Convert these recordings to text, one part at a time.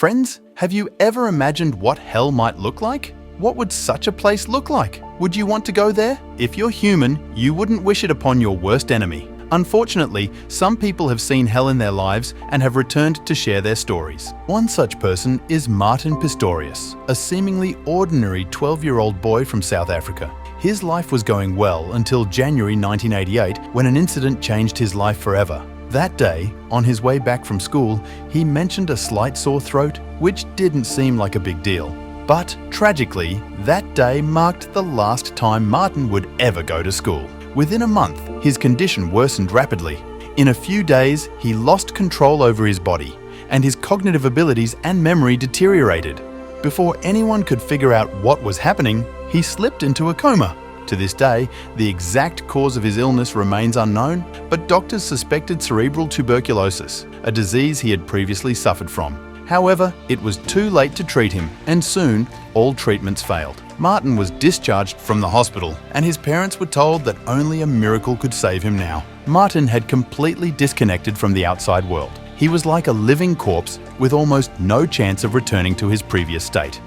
Friends, have you ever imagined what hell might look like? What would such a place look like? Would you want to go there? If you're human, you wouldn't wish it upon your worst enemy. Unfortunately, some people have seen hell in their lives and have returned to share their stories. One such person is Martin Pistorius, a seemingly ordinary 12-year-old boy from South Africa. His life was going well until January 1988, when an incident changed his life forever. That day, on his way back from school, he mentioned a slight sore throat, which didn't seem like a big deal. But tragically, that day marked the last time Martin would ever go to school. Within a month, his condition worsened rapidly. In a few days, he lost control over his body, and his cognitive abilities and memory deteriorated. Before anyone could figure out what was happening, he slipped into a coma. To this day, the exact cause of his illness remains unknown, but doctors suspected cerebral tuberculosis, a disease he had previously suffered from. However, it was too late to treat him, and soon, all treatments failed. Martin was discharged from the hospital, and his parents were told that only a miracle could save him now. Martin had completely disconnected from the outside world. He was like a living corpse with almost no chance of returning to his previous state.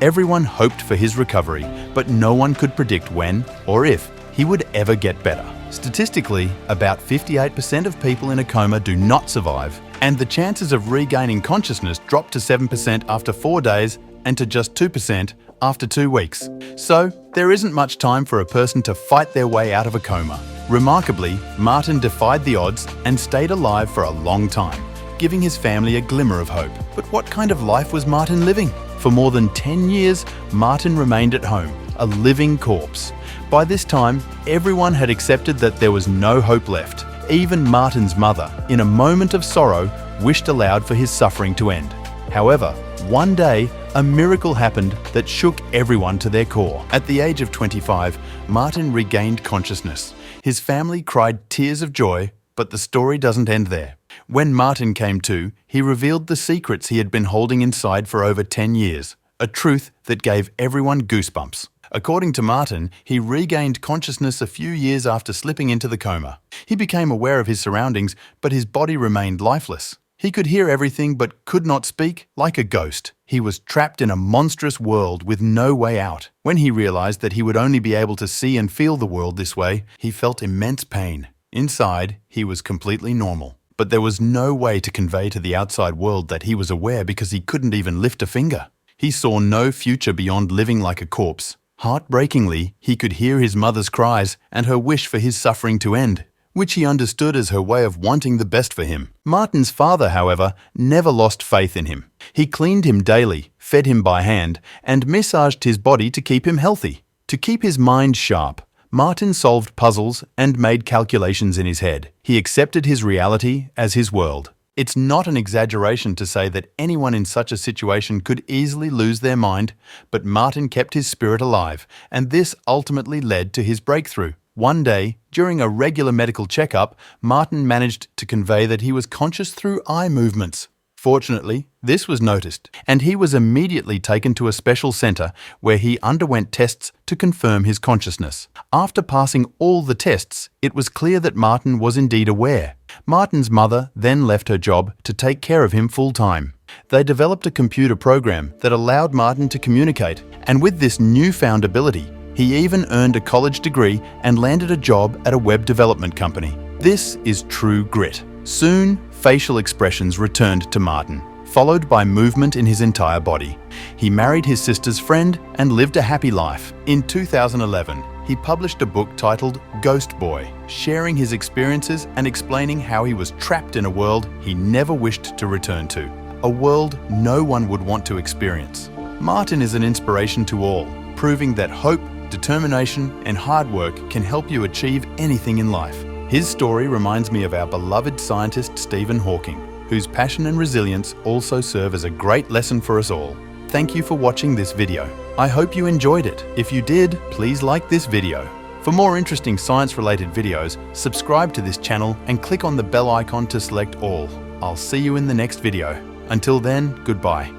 Everyone hoped for his recovery, but no one could predict when or if he would ever get better. Statistically, about 58% of people in a coma do not survive, and the chances of regaining consciousness drop to 7% after 4 days and to just 2% after 2 weeks. So, there isn't much time for a person to fight their way out of a coma. Remarkably, Martin defied the odds and stayed alive for a long time, giving his family a glimmer of hope. But what kind of life was Martin living? For more than 10 years, Martin remained at home, a living corpse. By this time, everyone had accepted that there was no hope left. Even Martin's mother, in a moment of sorrow, wished aloud for his suffering to end. However, one day, a miracle happened that shook everyone to their core. At the age of 25, Martin regained consciousness. His family cried tears of joy, but the story doesn't end there. When Martin came to, he revealed the secrets he had been holding inside for over 10 years, a truth that gave everyone goosebumps. According to Martin, he regained consciousness a few years after slipping into the coma. He became aware of his surroundings, but his body remained lifeless. He could hear everything but could not speak, like a ghost. He was trapped in a monstrous world with no way out. When he realized that he would only be able to see and feel the world this way, he felt immense pain. Inside, he was completely normal. But there was no way to convey to the outside world that he was aware because he couldn't even lift a finger. He saw no future beyond living like a corpse. Heartbreakingly, he could hear his mother's cries and her wish for his suffering to end, which he understood as her way of wanting the best for him. Martin's father, however, never lost faith in him. He cleaned him daily, fed him by hand, and massaged his body to keep him healthy. To keep his mind sharp, Martin solved puzzles and made calculations in his head. He accepted his reality as his world. It's not an exaggeration to say that anyone in such a situation could easily lose their mind, but Martin kept his spirit alive, and this ultimately led to his breakthrough. One day, during a regular medical checkup, Martin managed to convey that he was conscious through eye movements. Fortunately, this was noticed, and he was immediately taken to a special center where he underwent tests to confirm his consciousness. After passing all the tests, it was clear that Martin was indeed aware. Martin's mother then left her job to take care of him full-time. They developed a computer program that allowed Martin to communicate, and with this newfound ability, he even earned a college degree and landed a job at a web development company. This is true grit. Soon, facial expressions returned to Martin, followed by movement in his entire body. He married his sister's friend and lived a happy life. In 2011, he published a book titled Ghost Boy, sharing his experiences and explaining how he was trapped in a world he never wished to return to, a world no one would want to experience. Martin is an inspiration to all, proving that hope, determination, and hard work can help you achieve anything in life. His story reminds me of our beloved scientist Stephen Hawking, whose passion and resilience also serve as a great lesson for us all. Thank you for watching this video. I hope you enjoyed it. If you did, please like this video. For more interesting science-related videos, subscribe to this channel and click on the bell icon to select all. I'll see you in the next video. Until then, goodbye.